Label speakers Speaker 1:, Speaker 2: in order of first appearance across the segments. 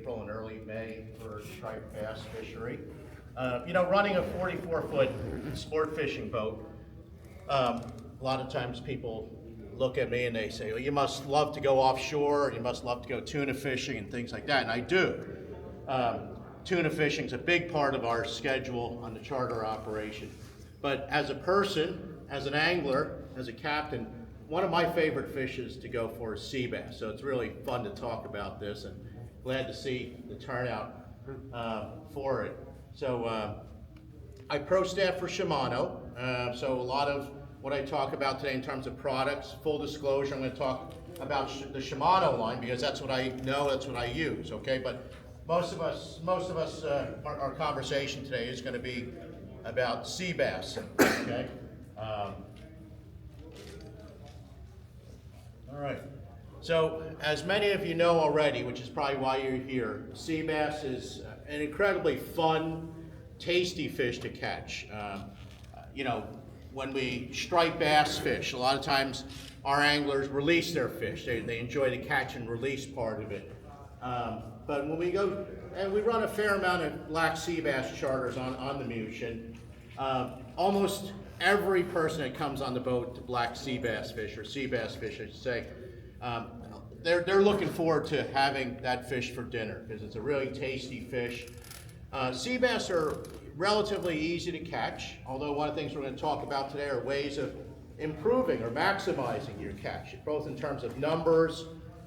Speaker 1: April and early May for striped bass fishery. You know, running a 44-foot sport fishing boat, a lot of times people look at me and they say, well, you must love to go offshore, you must love to go tuna fishing and things like that, and I do. Tuna fishing is a big part of our schedule on the charter operation. But as a person, as an angler, as a captain, one of my favorite fishes to go for is sea bass. So it's really fun to talk about this, and glad to see the turnout for it. So I pro-staff for Shimano, so a lot of what I talk about today in terms of products, full disclosure, I'm going to talk about the Shimano line because that's what I know, that's what I use, okay? But most of us, our conversation today is going to be about sea bass, okay? All right. So, as many of you know already, which is probably why you're here, sea bass is an incredibly fun, tasty fish to catch. You know, when we striped bass fish, a lot of times our anglers release their fish. They enjoy the catch and release part of it. But when we go, and we run a fair amount of black sea bass charters on the Mushin, almost every person that comes on the boat to black sea bass fish, or sea bass fish, I should say, they're looking forward to having that fish for dinner because it's a really tasty fish. Sea bass are relatively easy to catch, although one of the things we're going to talk about today are ways of improving or maximizing your catch, both in terms of numbers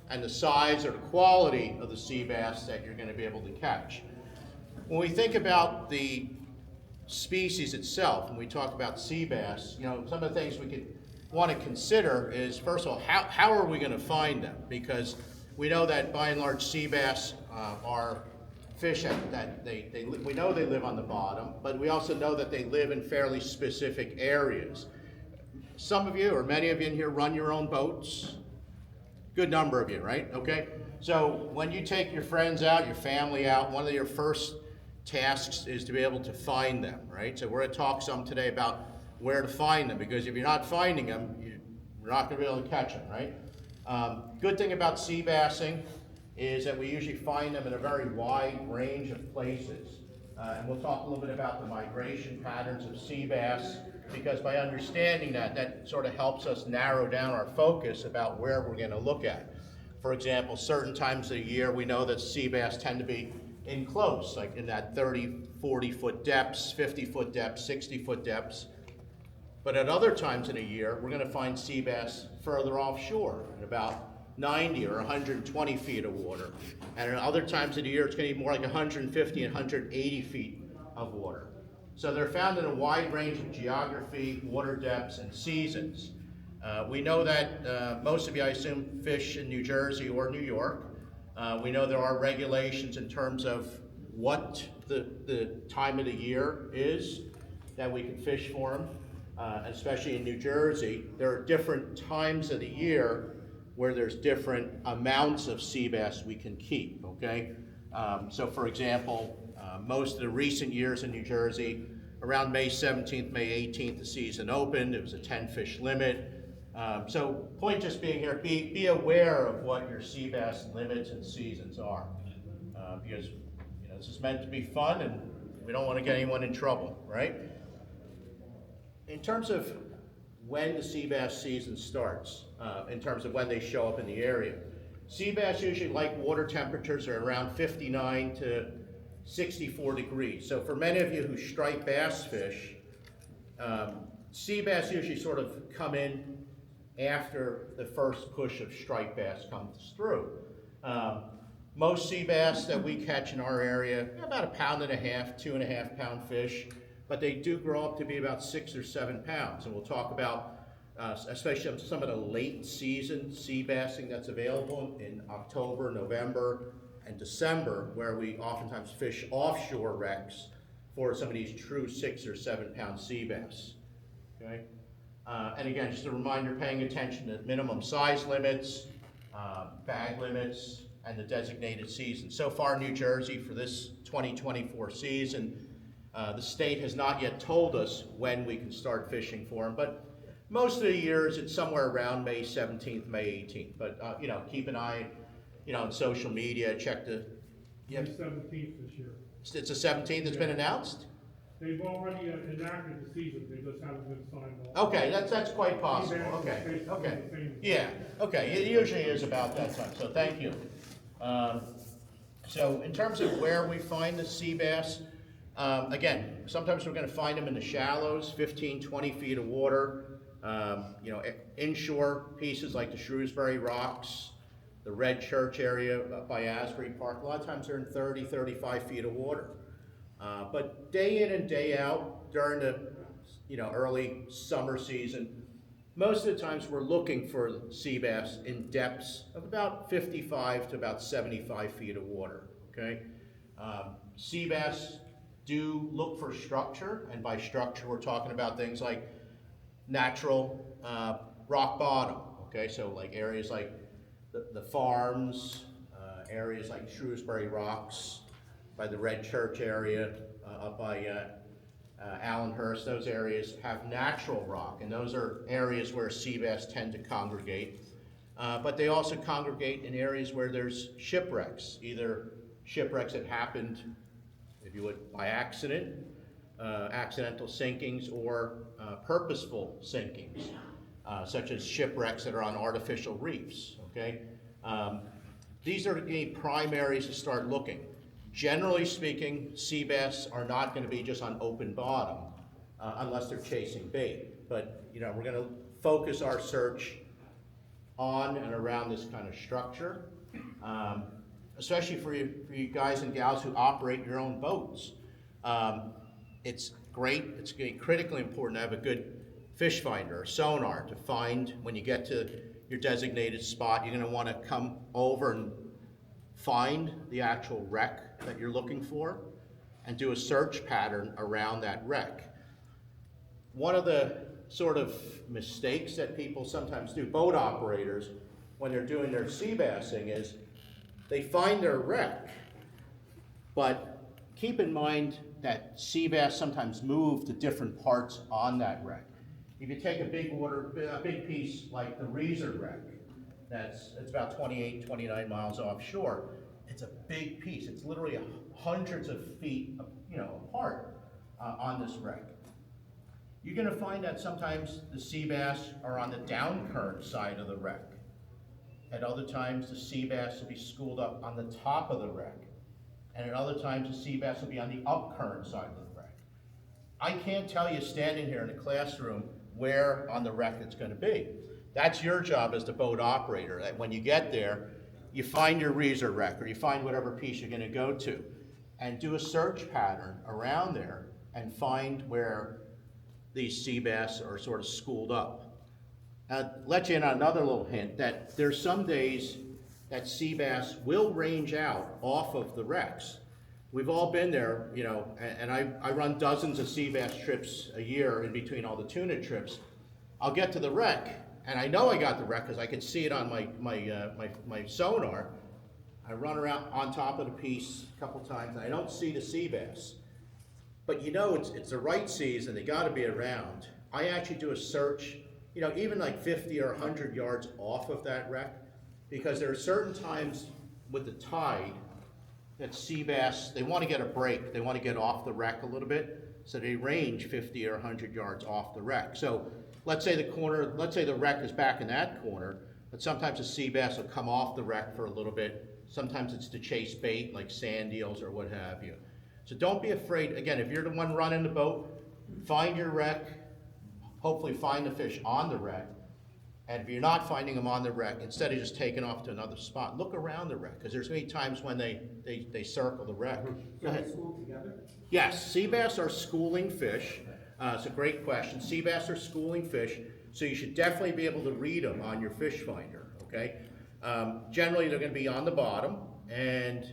Speaker 1: and the size or the quality of the sea bass that you're going to be able to catch. When we think about the species itself, when we talk about sea bass, you know, some of the things we could want to consider is, first of all, how are we going to find them? Because we know that by and large sea bass are fish that we know they live on the bottom, but we also know that they live in fairly specific areas. Some of you, or many of you in here, run your own boats. Good number of you, right? Okay. So when you take your friends out, your family out, one of your first tasks is to be able to find them, right? So we're going to talk some today about where to find them, because if you're not finding them, you're not going to be able to catch them, right? Good thing about sea bassing is that we usually find them in a very wide range of places. And we'll talk a little bit about the migration patterns of sea bass, because by understanding that, that sort of helps us narrow down our focus about where we're going to look at. For example, certain times of the year, we know that sea bass tend to be in close, like in that 30, 40-foot depths, 50-foot depths, 60-foot depths. But at other times in a year, we're going to find sea bass further offshore, at about 90 or 120 feet of water. And at other times of the year, it's going to be more like 150 and 180 feet of water. So they're found in a wide range of geography, water depths, and seasons. We know that most of you, I assume, fish in New Jersey or New York. We know there are regulations in terms of what the time of the year is that we can fish for them. Especially in New Jersey, there are different times of the year where there's different amounts of sea bass we can keep, okay? So for example, most of the recent years in New Jersey, around May 17th, May 18th, the season opened. It was a 10-fish limit. So point just being here, be aware of what your sea bass limits and seasons are. Because you know, this is meant to be fun and we don't want to get anyone in trouble, right? In terms of when the sea bass season starts, in terms of when they show up in the area, sea bass usually like water temperatures are around 59 to 64 degrees. So for many of you who stripe bass fish, sea bass usually sort of come in after the first push of striped bass comes through. Most sea bass that we catch in our area, about 1.5 pounds, 2.5 pound fish, but they do grow up to be about 6 or 7 pounds. And we'll talk about, especially some of the late season sea bassing that's available in October, November, and December, where we oftentimes fish offshore wrecks for some of these true 6 or 7 pound sea bass, okay? And again, just a reminder, paying attention to minimum size limits, bag limits, and the designated season. So far, New Jersey, for this 2024 season, the state has not yet told us when we can start fishing for them, but most of the years it's somewhere around May 17th, May 18th. But you know, keep an eye, you know, on social media, check the Yep.
Speaker 2: The 17th this year.
Speaker 1: It's the 17th that's been announced?
Speaker 2: They've already enacted the season, they just haven't been signed off.
Speaker 1: Okay, that's quite possible, okay, okay. Yeah, okay, it usually is about that time, so thank you. So in terms of where we find the sea bass, again, sometimes we're gonna find them in the shallows, 15, 20 feet of water. You know, inshore pieces like the Shrewsbury Rocks, the Red Church area up by Asbury Park, a lot of times they're in 30, 35 feet of water. But day in and day out during the early summer season, most of the times we're looking for sea bass in depths of about 55 to about 75 feet of water, okay? Sea bass do look for structure, and by structure we're talking about things like natural rock bottom, okay? So like areas like the farms, areas like Shrewsbury Rocks, by the Red Church area, up by Allenhurst, those areas have natural rock, and those are areas where sea bass tend to congregate. But they also congregate in areas where there's shipwrecks, either shipwrecks that happened, if you would, by accident, accidental sinkings, or purposeful sinkings, such as shipwrecks that are on artificial reefs, okay? These are the prime areas to start looking. Generally speaking, sea bass are not going to be just on open bottom unless they're chasing bait. But we're going to focus our search on and around this kind of structure, especially for you guys and gals who operate your own boats. It's great. It's critically important to have a good fish finder or sonar to find when you get to your designated spot. You're going to want to come over and find the actual wreck that you're looking for and do a search pattern around that wreck. One of the sort of mistakes that people sometimes do, boat operators, when they're doing their sea bassing, is they find their wreck, but keep in mind that sea bass sometimes move to different parts on that wreck. If you take a big piece like the Reeser wreck, it's about 28, 29 miles offshore. It's a big piece. It's literally hundreds of feet, apart on this wreck. You're going to find that sometimes the sea bass are on the down current side of the wreck. At other times, the sea bass will be schooled up on the top of the wreck. And at other times, the sea bass will be on the up current side of the wreck. I can't tell you standing here in the classroom where on the wreck it's going to be. That's your job as the boat operator. That when you get there, you find your Reeser wreck, or you find whatever piece you're going to go to, and do a search pattern around there and find where these sea bass are sort of schooled up. I'll let you in on another little hint that there's some days that sea bass will range out off of the wrecks. We've all been there, and I run dozens of sea bass trips a year in between all the tuna trips. I'll get to the wreck, and I know I got the wreck because I can see it on my sonar. I run around on top of the piece a couple times, and I don't see the sea bass. But it's the right season, they got to be around. I actually do a search, even like 50 or 100 yards off of that wreck, because there are certain times with the tide that sea bass, they want to get a break, they want to get off the wreck a little bit, so they range 50 or 100 yards off the wreck. So let's say the wreck is back in that corner, but sometimes the sea bass will come off the wreck for a little bit. Sometimes it's to chase bait, like sand eels or what have you. So don't be afraid. Again, if you're the one running the boat, find your wreck, hopefully find the fish on the wreck. And if you're not finding them on the wreck, instead of just taking off to another spot, look around the wreck, because there's many times when they circle the wreck. Go ahead.
Speaker 3: School together?
Speaker 1: Yes, sea bass are schooling fish. It's a great question. Sea bass are schooling fish, so you should definitely be able to read them on your fish finder, okay? Generally, they're going to be on the bottom, and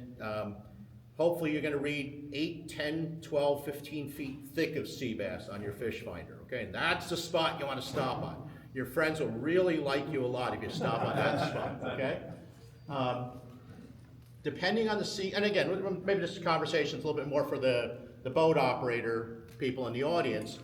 Speaker 1: hopefully you're going to read 8, 10, 12, 15 feet thick of sea bass on your fish finder, okay? And that's the spot you want to stop on. Your friends will really like you a lot if you stop on that spot, okay? Depending on the sea, and again, maybe this conversation is a little bit more for the boat operator people in the audience,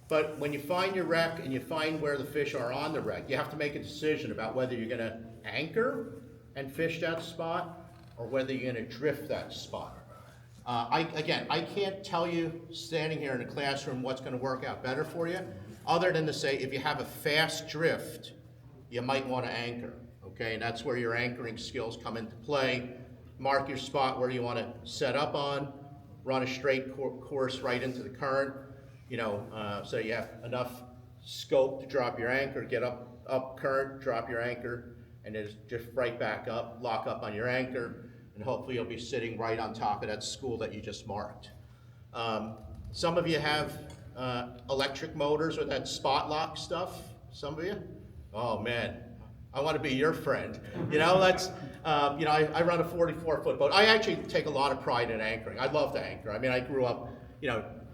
Speaker 1: but when you find your wreck and you find where the fish are on the wreck, you have to make a decision about whether you're going to anchor and fish that spot, or whether you're gonna drift that spot. I can't tell you, standing here in the classroom, what's gonna work out better for you, other than to say, if you have a fast drift, you might wanna anchor, okay? And that's where your anchoring skills come into play. Mark your spot where you wanna set up on, run a straight course right into the current, so you have enough scope to drop your anchor, get up current, drop your anchor, and then just right back up, lock up on your anchor, and hopefully you'll be sitting right on top of that school that you just marked. Some of you have electric motors or that spot lock stuff, some of you. Oh man, I want to be your friend. I run a 44-foot boat. I actually take a lot of pride in anchoring. I love to anchor. I mean, I grew up,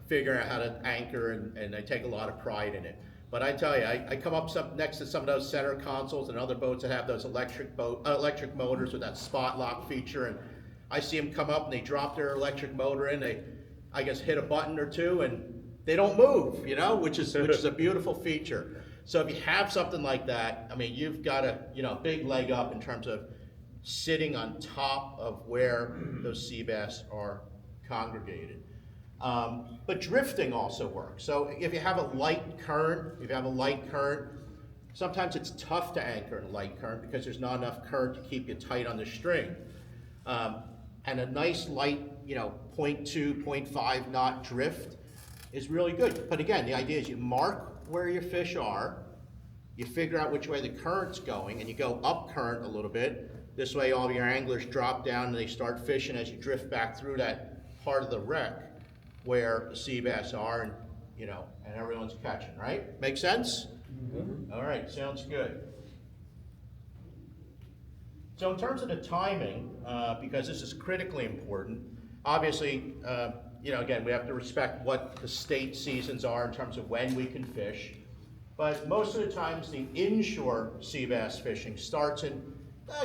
Speaker 1: figuring out how to anchor, and I take a lot of pride in it. But I tell you, I come up next to some of those center consoles and other boats that have those electric motors with that spot lock feature, and I see them come up and they drop their electric motor in. They, I guess, hit a button or two and they don't move, which is a beautiful feature. So if you have something like that, I mean, you've got a big leg up in terms of sitting on top of where those sea bass are congregated. But drifting also works. So if you have a light current, sometimes it's tough to anchor in a light current because there's not enough current to keep you tight on the string. And a nice light, 0.2, 0.5 knot drift is really good. But again, the idea is you mark where your fish are, you figure out which way the current's going, and you go up current a little bit. This way all your anglers drop down and they start fishing as you drift back through that part of the wreck where the sea bass are, and and everyone's catching, right? Make sense? Mm-hmm. All right, sounds good. So in terms of the timing, because this is critically important, obviously, again, we have to respect what the state seasons are in terms of when we can fish. But most of the times, the inshore sea bass fishing starts in,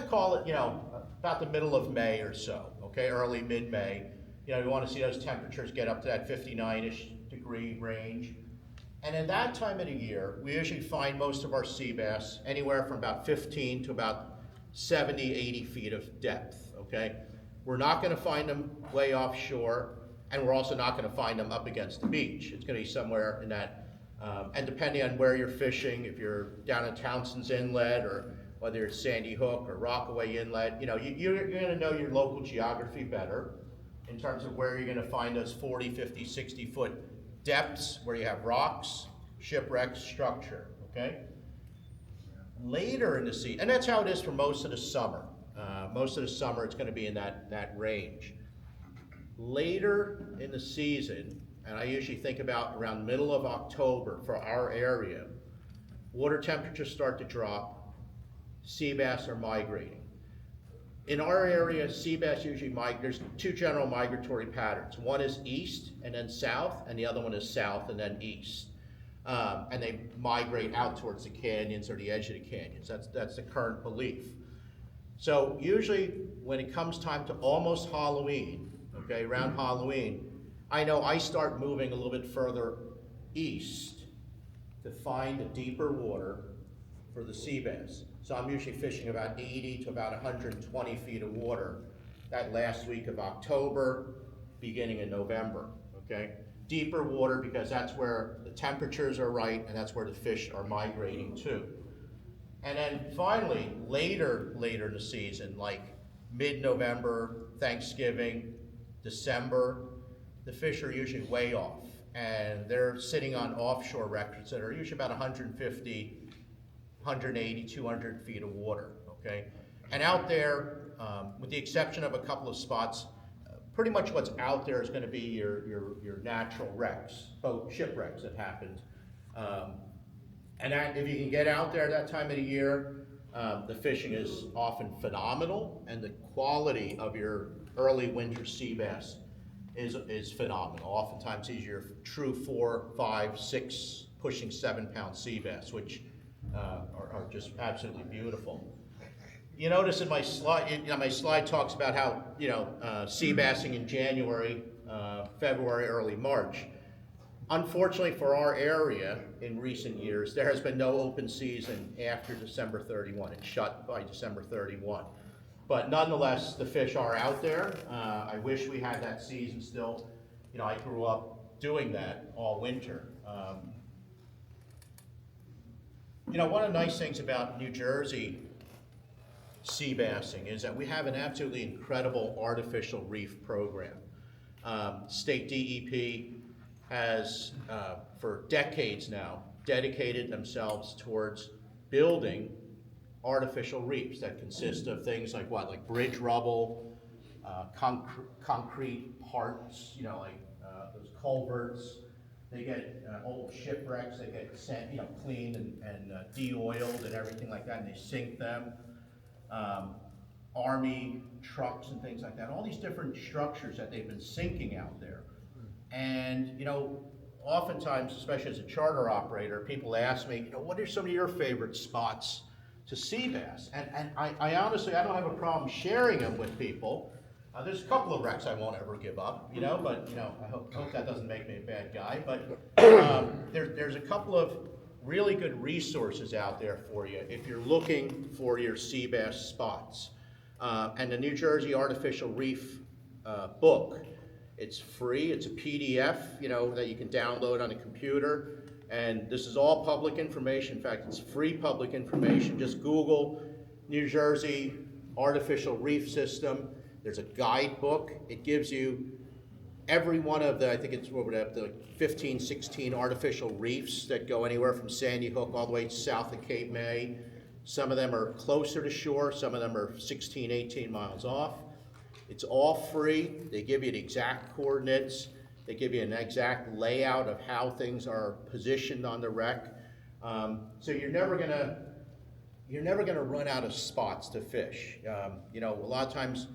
Speaker 1: call it, about the middle of May or so, okay, early mid-May. We want to see those temperatures get up to that 59-ish degree range. And in that time of the year, we usually find most of our sea bass anywhere from about 15 to about 70, 80 feet of depth, okay? We're not going to find them way offshore, and we're also not going to find them up against the beach. It's going to be somewhere in that, and depending on where you're fishing, if you're down at Townsend's Inlet, or whether it's Sandy Hook or Rockaway Inlet, you're going to know your local geography better in terms of where you're going to find those 40, 50, 60-foot depths where you have rocks, shipwrecks, structure, okay? Later in the season, and that's how it is for most of the summer. Most of the summer, it's going to be in that range. Later in the season, and I usually think about around middle of October for our area, water temperatures start to drop, sea bass are migrating. In our area, sea bass usually migrate. There's two general migratory patterns. One is east and then south, and the other one is south and then east. And they migrate out towards the canyons or the edge of the canyons. That's the current belief. So usually when it comes time to almost Halloween, okay, around Halloween, I know I start moving a little bit further east to find a deeper water for the sea bass. So I'm usually fishing about 80 to about 120 feet of water that last week of October, beginning in November, okay? Deeper water because that's where the temperatures are right and that's where the fish are migrating to. And then finally, later in the season, like mid-November, Thanksgiving, December, the fish are usually way off. And they're sitting on offshore wrecks that are usually about 150, 180, 200 feet of water, okay? And out there, with the exception of a couple of spots, pretty much what's out there is going to be your natural wrecks, boat shipwrecks that happened. And if you can get out there that time of the year, the fishing is often phenomenal, and the quality of your early winter sea bass is phenomenal. Oftentimes these are your true 4, 5, 6, pushing 7-pound sea bass, which are just absolutely beautiful. You notice in my slide, my slide talks about how, sea bassing in January, February, early March. Unfortunately for our area in recent years, there has been no open season after December 31. It's shut by December 31. But nonetheless, the fish are out there. I wish we had that season still. You know, I grew up doing that all winter. You know, one of the nice things about New Jersey sea bassing is that we have an absolutely incredible artificial reef program. State DEP has, for decades now, dedicated themselves towards building artificial reefs that consist of things like what? Like bridge rubble, concrete parts, you know, like those culverts. They get old shipwrecks, they get sent, you know, cleaned and de-oiled and everything like that, and they sink them. Army trucks and things like that, all these different structures that they've been sinking out there. And, you know, oftentimes, especially as a charter operator, people ask me, you know, what are some of your favorite spots to sea bass? And I honestly, I don't have a problem sharing them with people. There's a couple of wrecks I won't ever give up, you know, but, you know, I hope that doesn't make me a bad guy. But there's a couple of really good resources out there for you if you're looking for your sea bass spots. And the New Jersey Artificial Reef book, it's free, it's a PDF, you know, that you can download on a computer. And this is all public information. In fact, it's free public information. Just Google New Jersey Artificial Reef System. There's a guidebook. It gives you every one of the, I think it's what would have the 15, 16 artificial reefs that go anywhere from Sandy Hook all the way south of Cape May. Some of them are closer to shore, some of them are 16, 18 miles off. It's all free. They give you the exact coordinates. They give you an exact layout of how things are positioned on the wreck. So you're never gonna run out of spots to fish. You know, a lot of times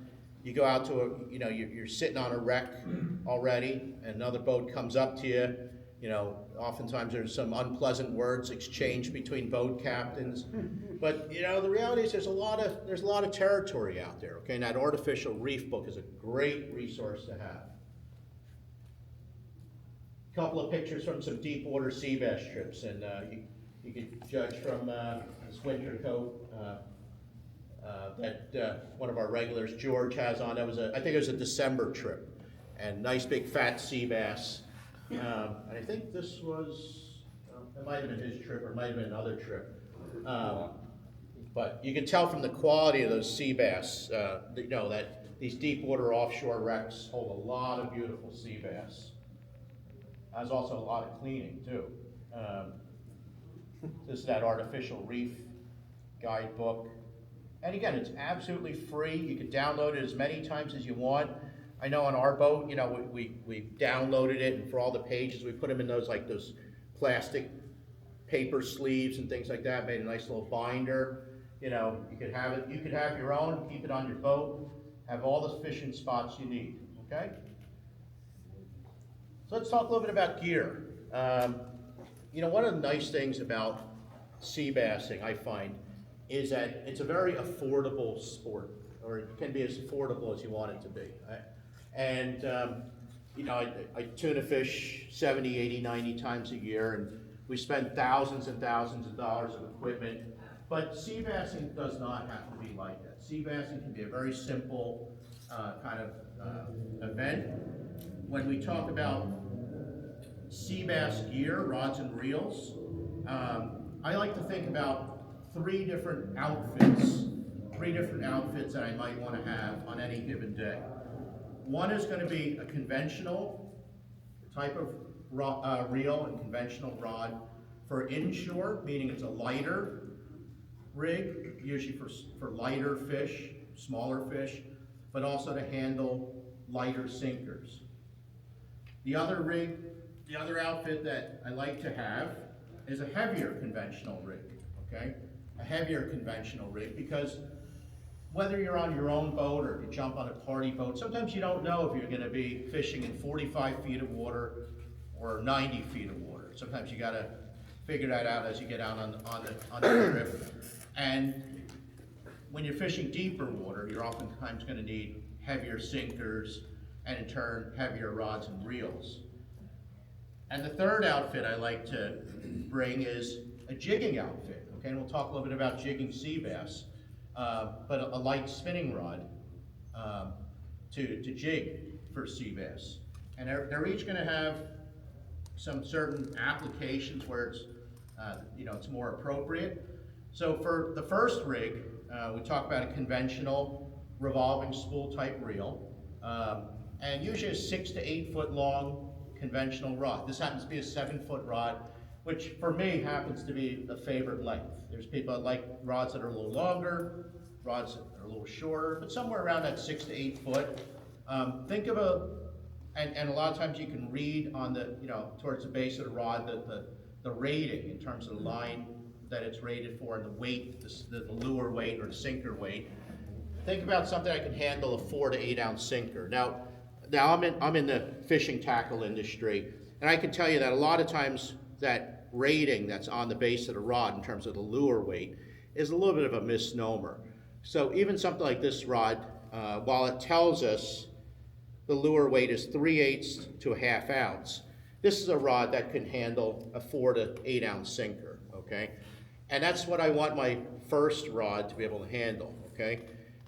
Speaker 1: you go out to you know, you're sitting on a wreck already, and another boat comes up to you. You know, oftentimes there's some unpleasant words exchanged between boat captains. But, you know, the reality is there's a lot of territory out there, okay? And that artificial reef book is a great resource to have. A couple of pictures from some deep water sea bass trips, and you can judge from this winter coat that one of our regulars, George, has on. That was I think it was a December trip, and nice big fat sea bass. And I think this was, it might have been his trip or it might have been another trip. But you can tell from the quality of those sea bass, you know, that these deep water offshore wrecks hold a lot of beautiful sea bass. There's also a lot of cleaning too. This is that artificial reef guidebook. And again, it's absolutely free. You can download it as many times as you want. I know on our boat, you know, we downloaded it, and for all the pages, we put them in those plastic paper sleeves and things like that, made a nice little binder. You know, you could have it, you could have your own, keep it on your boat, have all the fishing spots you need, okay? So let's talk a little bit about gear. You know, one of the nice things about sea bassing, I find, is that it's a very affordable sport, or it can be as affordable as you want it to be. And, you know, I tuna fish 70, 80, 90 times a year, and we spend thousands and thousands of dollars of equipment. But sea bassing does not have to be like that. Sea bassing can be a very simple kind of event. When we talk about sea bass gear, rods and reels, I like to think about three different outfits that I might want to have on any given day. One is going to be a conventional type of reel and conventional rod for inshore, meaning it's a lighter rig, usually for lighter fish, smaller fish, but also to handle lighter sinkers. The other outfit that I like to have is a heavier conventional rig, okay? A heavier conventional rig, because whether you're on your own boat or you jump on a party boat, sometimes you don't know if you're going to be fishing in 45 feet of water or 90 feet of water. Sometimes you got to figure that out as you get out on the trip. And when you're fishing deeper water, you're oftentimes going to need heavier sinkers and in turn heavier rods and reels. And the third outfit I like to bring is a jigging outfit. Okay, and we'll talk a little bit about jigging sea bass. but a light spinning rod to jig for sea bass. And they're each going to have some certain applications where it's, it's more appropriate. So for the first rig, we talk about a conventional revolving spool type reel, and usually a 6 to 8 foot long conventional rod. This happens to be a 7-foot rod, which for me happens to be the favorite length. There's people that like rods that are a little longer, rods that are a little shorter, but somewhere around that 6 to 8 foot. Think of and a lot of times you can read on the, towards the base of the rod, the rating in terms of the line that it's rated for and the weight, the lure weight or the sinker weight. Think about something that can handle a 4 to 8 ounce sinker. Now I'm in the fishing tackle industry, and I can tell you that a lot of times that rating that's on the base of the rod in terms of the lure weight is a little bit of a misnomer. So even something like this rod, while it tells us the lure weight is 3/8 to a 1/2 ounce, this is a rod that can handle a 4 to 8 ounce sinker, okay? And that's what I want my first rod to be able to handle, okay?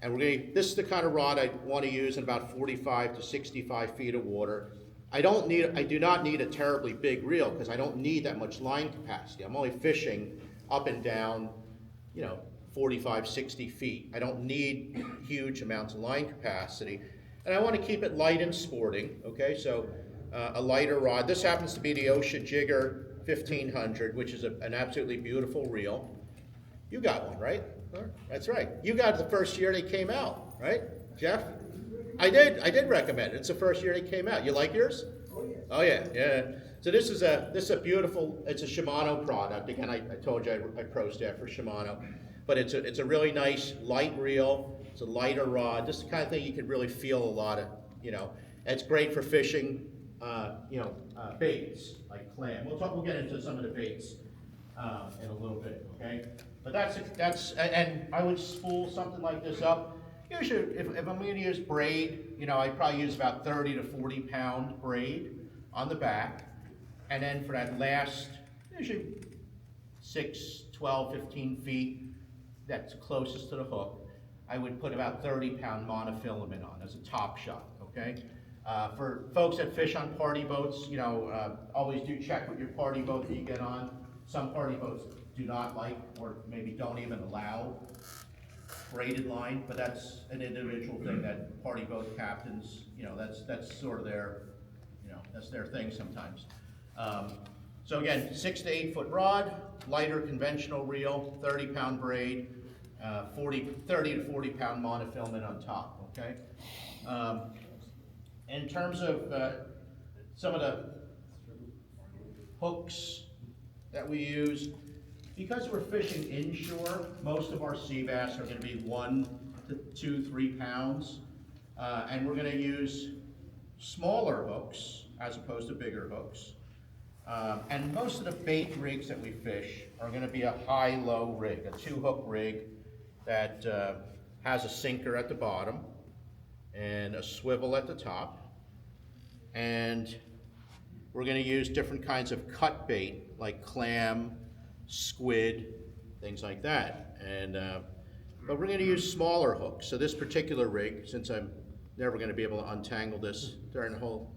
Speaker 1: And this is the kind of rod I want to use in about 45 to 65 feet of water. I do not need a terribly big reel because I don't need that much line capacity. I'm only fishing up and down, 45, 60 feet. I don't need huge amounts of line capacity. And I want to keep it light and sporting, okay? So a lighter rod. This happens to be the Osha Jigger 1500, which is an absolutely beautiful reel. You got one, right? That's right. You got it the first year they came out, right, Jeff? I did recommend it. It's the first year they came out. You like yours? Oh yeah, yeah. So this is a beautiful. It's a Shimano product. Again, I told you I ProStaff for Shimano, but it's a really nice light reel. It's a lighter rod. This is the kind of thing you can really feel a lot of. It's great for fishing. Baits like clam. We'll get into some of the baits in a little bit. Okay, but and I would spool something like this up. Usually, if I'm going to use braid, I probably use about 30 to 40 pound braid on the back. And then for that last, usually 6, 12, 15 feet, that's closest to the hook, I would put about 30-pound monofilament on as a top shot, okay? For folks that fish on party boats, always do check with your party boat that you get on. Some party boats do not like, or maybe don't even allow braided line, but that's an individual thing that party boat captains, that's sort of their, that's their thing sometimes. So again, 6 to 8 foot rod, lighter conventional reel, 30-pound braid, 30 to 40 pound monofilament on top, okay? In terms of some of the hooks that we use, because we're fishing inshore, most of our sea bass are going to be 1 to 2, 3 pounds, and we're going to use smaller hooks as opposed to bigger hooks. And most of the bait rigs that we fish are going to be a high-low rig, a 2-hook rig that has a sinker at the bottom and a swivel at the top. And we're going to use different kinds of cut bait like clam, squid, things like that. And but we're going to use smaller hooks. So this particular rig, since I'm never going to be able to untangle this during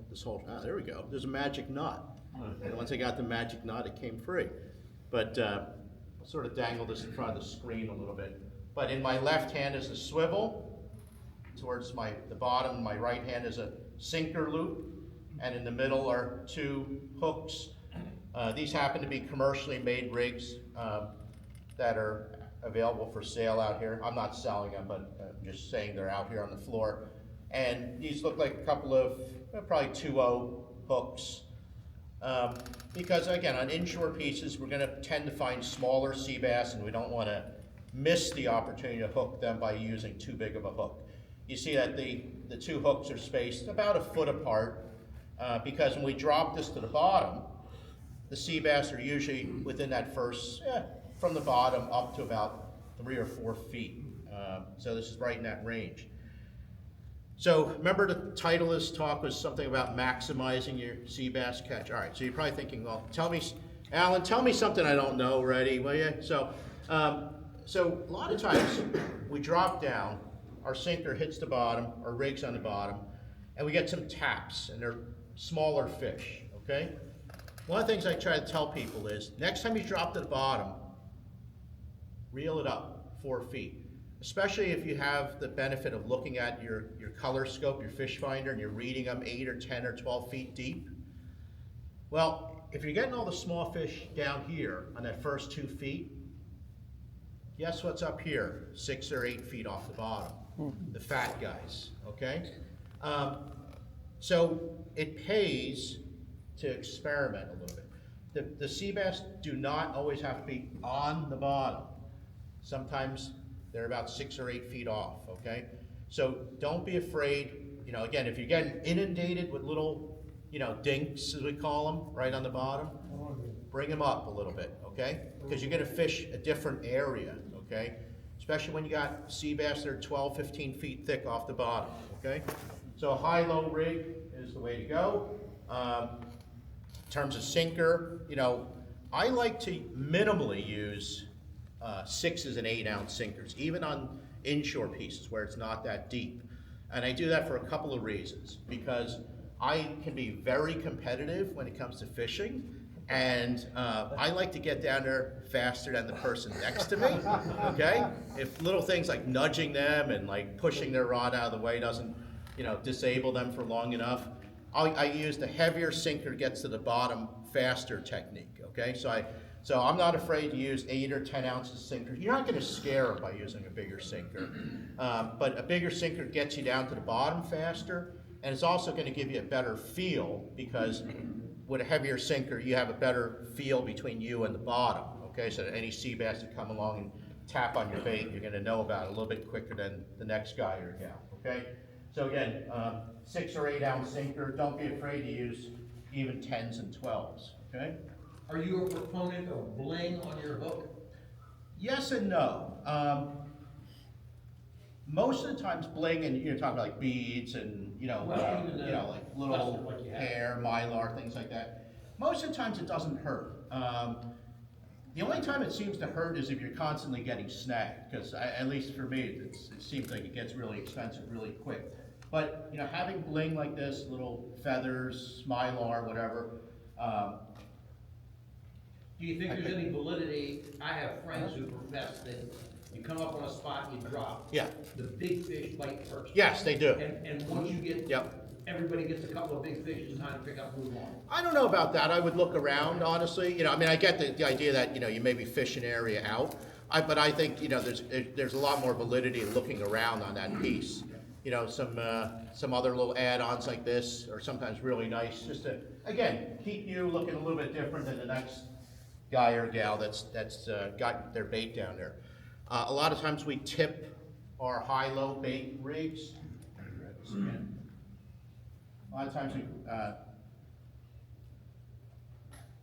Speaker 1: this whole, there we go. There's a magic knot. And once I got the magic knot, it came free. But I'll sort of dangle this in front of the screen a little bit. But in my left hand is the swivel towards the bottom. My right hand is a sinker loop. And in the middle are 2 hooks. These happen to be commercially made rigs that are available for sale out here. I'm not selling them, but I'm just saying they're out here on the floor. And these look like a couple of probably 2-0 hooks. Because again, on inshore pieces, we're going to tend to find smaller sea bass, and we don't want to miss the opportunity to hook them by using too big of a hook. You see that the 2 hooks are spaced about a foot apart, because when we drop this to the bottom, the sea bass are usually within that first, from the bottom up to about 3 or 4 feet. So this is right in that range. So remember, the title of this talk was something about maximizing your sea bass catch. All right, so you're probably thinking, well, Alan, tell me something I don't know already, will you? So So a lot of times we drop down, our sinker hits the bottom, our rig's on the bottom, and we get some taps, and they're smaller fish, okay? One of the things I try to tell people is, next time you drop to the bottom, reel it up 4 feet. Especially if you have the benefit of looking at your color scope, your fish finder, and you're reading them 8 or 10 or 12 feet deep. Well, if you're getting all the small fish down here on that first 2 feet, guess what's up here, 6 or 8 feet off the bottom? The fat guys, okay? So it pays to experiment a little bit. The sea bass do not always have to be on the bottom. Sometimes they're about 6 or 8 feet off, okay? So don't be afraid, you know, again, if you're getting inundated with little, you know, dinks, as we call them, right on the bottom, bring them up a little bit, okay? Because you're gonna fish a different area, okay? Especially when you got sea bass that are 12, 15 feet thick off the bottom, okay? So a high-low rig is the way to go. In terms of sinker, you know, I like to minimally use 6s and 8-ounce sinkers, even on inshore pieces where it's not that deep. And I do that for a couple of reasons, because I can be very competitive when it comes to fishing, and I like to get down there faster than the person next to me, okay? If little things like nudging them and like pushing their rod out of the way doesn't, you know, disable them for long enough, I use the heavier sinker gets to the bottom faster technique, okay? So I'm not afraid to use 8 or 10 ounces sinker. You're not gonna scare them by using a bigger sinker, but a bigger sinker gets you down to the bottom faster, and it's also gonna give you a better feel, because with a heavier sinker, you have a better feel between you and the bottom, okay? So that any sea bass that come along and tap on your bait, you're gonna know about it a little bit quicker than the next guy or gal, okay? So again, 6 or 8-ounce sinker, don't be afraid to use even 10s and 12s, okay?
Speaker 3: Are you a proponent of bling on your hook?
Speaker 1: Yes and no. Most of the times bling, and you're talking about like beads and, you know, like little
Speaker 3: like you have.
Speaker 1: hair, mylar, things like that. Most of the times it doesn't hurt. The only time it seems to hurt is if you're constantly getting snagged, because at least for me, it seems like it gets really expensive really quick. But, you know, having bling like this, little feathers, mylar, whatever.
Speaker 3: Do you think there's any validity? I have friends who profess that you come up on a spot, you drop.
Speaker 1: Yeah.
Speaker 3: The big fish bite first.
Speaker 1: Yes, they do.
Speaker 3: And once you get,
Speaker 1: Yep.
Speaker 3: everybody gets a couple of big fish, it's time to pick up, move on.
Speaker 1: I don't know about that. I would look around, honestly. You know, I mean, I get the idea that, you know, you maybe fish an area out. But I think, you know, there's a lot more validity in looking around on that piece. You know, some other little add-ons like this are sometimes really nice, just to, again, keep you looking a little bit different than the next guy or gal that's got their bait down there. A lot of times we tip our high-low bait rigs. A lot of times we,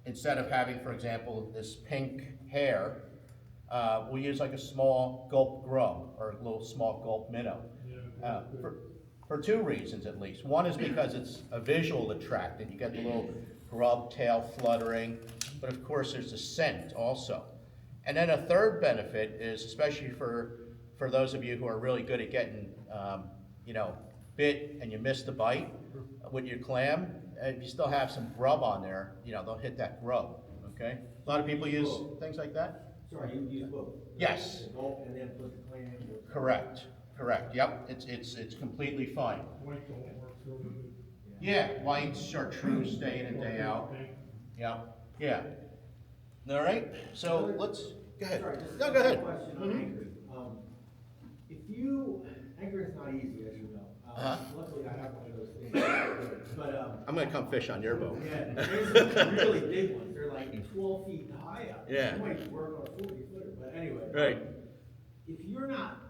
Speaker 1: instead of having, for example, this pink hair, we'll use like a small gulp grub or a little small gulp minnow. For 2 reasons at least. One is because it's a visual attractant. You get the little grub tail fluttering, but of course there's the scent also. And then a third benefit is, especially for those of you who are really good at getting, you know, bit and you miss the bite with your clam, if you still have some grub on there, you know, they'll hit that grub, okay? A lot of people use things like that.
Speaker 4: Sorry, you use both?
Speaker 1: Yes.
Speaker 4: The gulp and then put the clam?
Speaker 1: Correct, yep, it's completely fine.
Speaker 2: White don't work so good.
Speaker 1: Yeah, white, chartreuse, day in and day out. Yeah. All right, so let's, go ahead.
Speaker 4: Sorry, just
Speaker 1: No, go ahead.
Speaker 4: Question on anchoring. If you, anchoring's not easy, as you know. Luckily, I have one of those things. But,
Speaker 1: I'm gonna come fish on your boat.
Speaker 4: yeah, there's some really big ones. They're like 12 feet high up.
Speaker 1: Yeah.
Speaker 4: You might work on a 40-footer, but anyway.
Speaker 1: Right.
Speaker 4: If you're not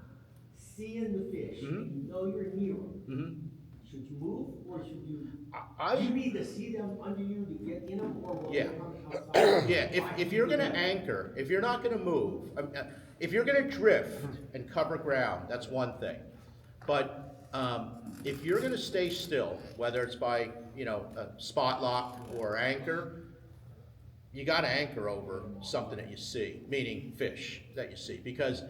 Speaker 4: seeing the fish,
Speaker 1: Mhm.
Speaker 4: you know you're near them,
Speaker 1: Mm-hmm.
Speaker 4: should you move or should you?
Speaker 1: I,
Speaker 4: Do you need to see them under you to get in them, or will
Speaker 1: Yeah.
Speaker 4: they come outside?
Speaker 1: yeah, if you're gonna anchor, if you're not gonna move, if you're gonna drift and cover ground, that's one thing. But if you're gonna stay still, whether it's by, you know, a spot lock or anchor, you gotta anchor over something that you see, meaning fish that you see, because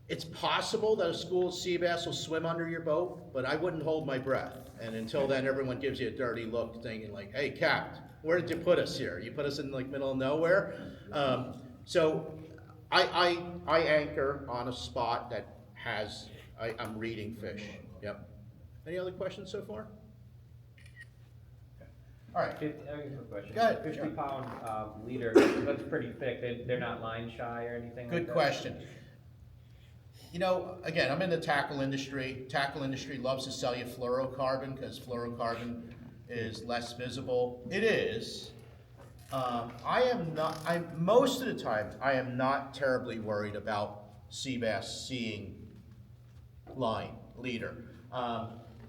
Speaker 1: it's possible that a school of sea bass will swim under your boat, but I wouldn't hold my breath. And until then, everyone gives you a dirty look thinking like, hey, Capt, where did you put us here? You put us in like middle of nowhere? So I anchor on a spot that has, I'm reading fish, yep. Any other questions so far? All right.
Speaker 5: 50, I have a question.
Speaker 1: Go ahead,
Speaker 5: 50
Speaker 1: sure.
Speaker 5: pound leader, that's pretty thick. They're not line shy or anything like
Speaker 1: Good
Speaker 5: that?
Speaker 1: question. You know, again, I'm in the tackle industry. Tackle industry loves to sell you fluorocarbon because fluorocarbon is less visible. It is. Most of the time, I am not terribly worried about sea bass seeing line, leader.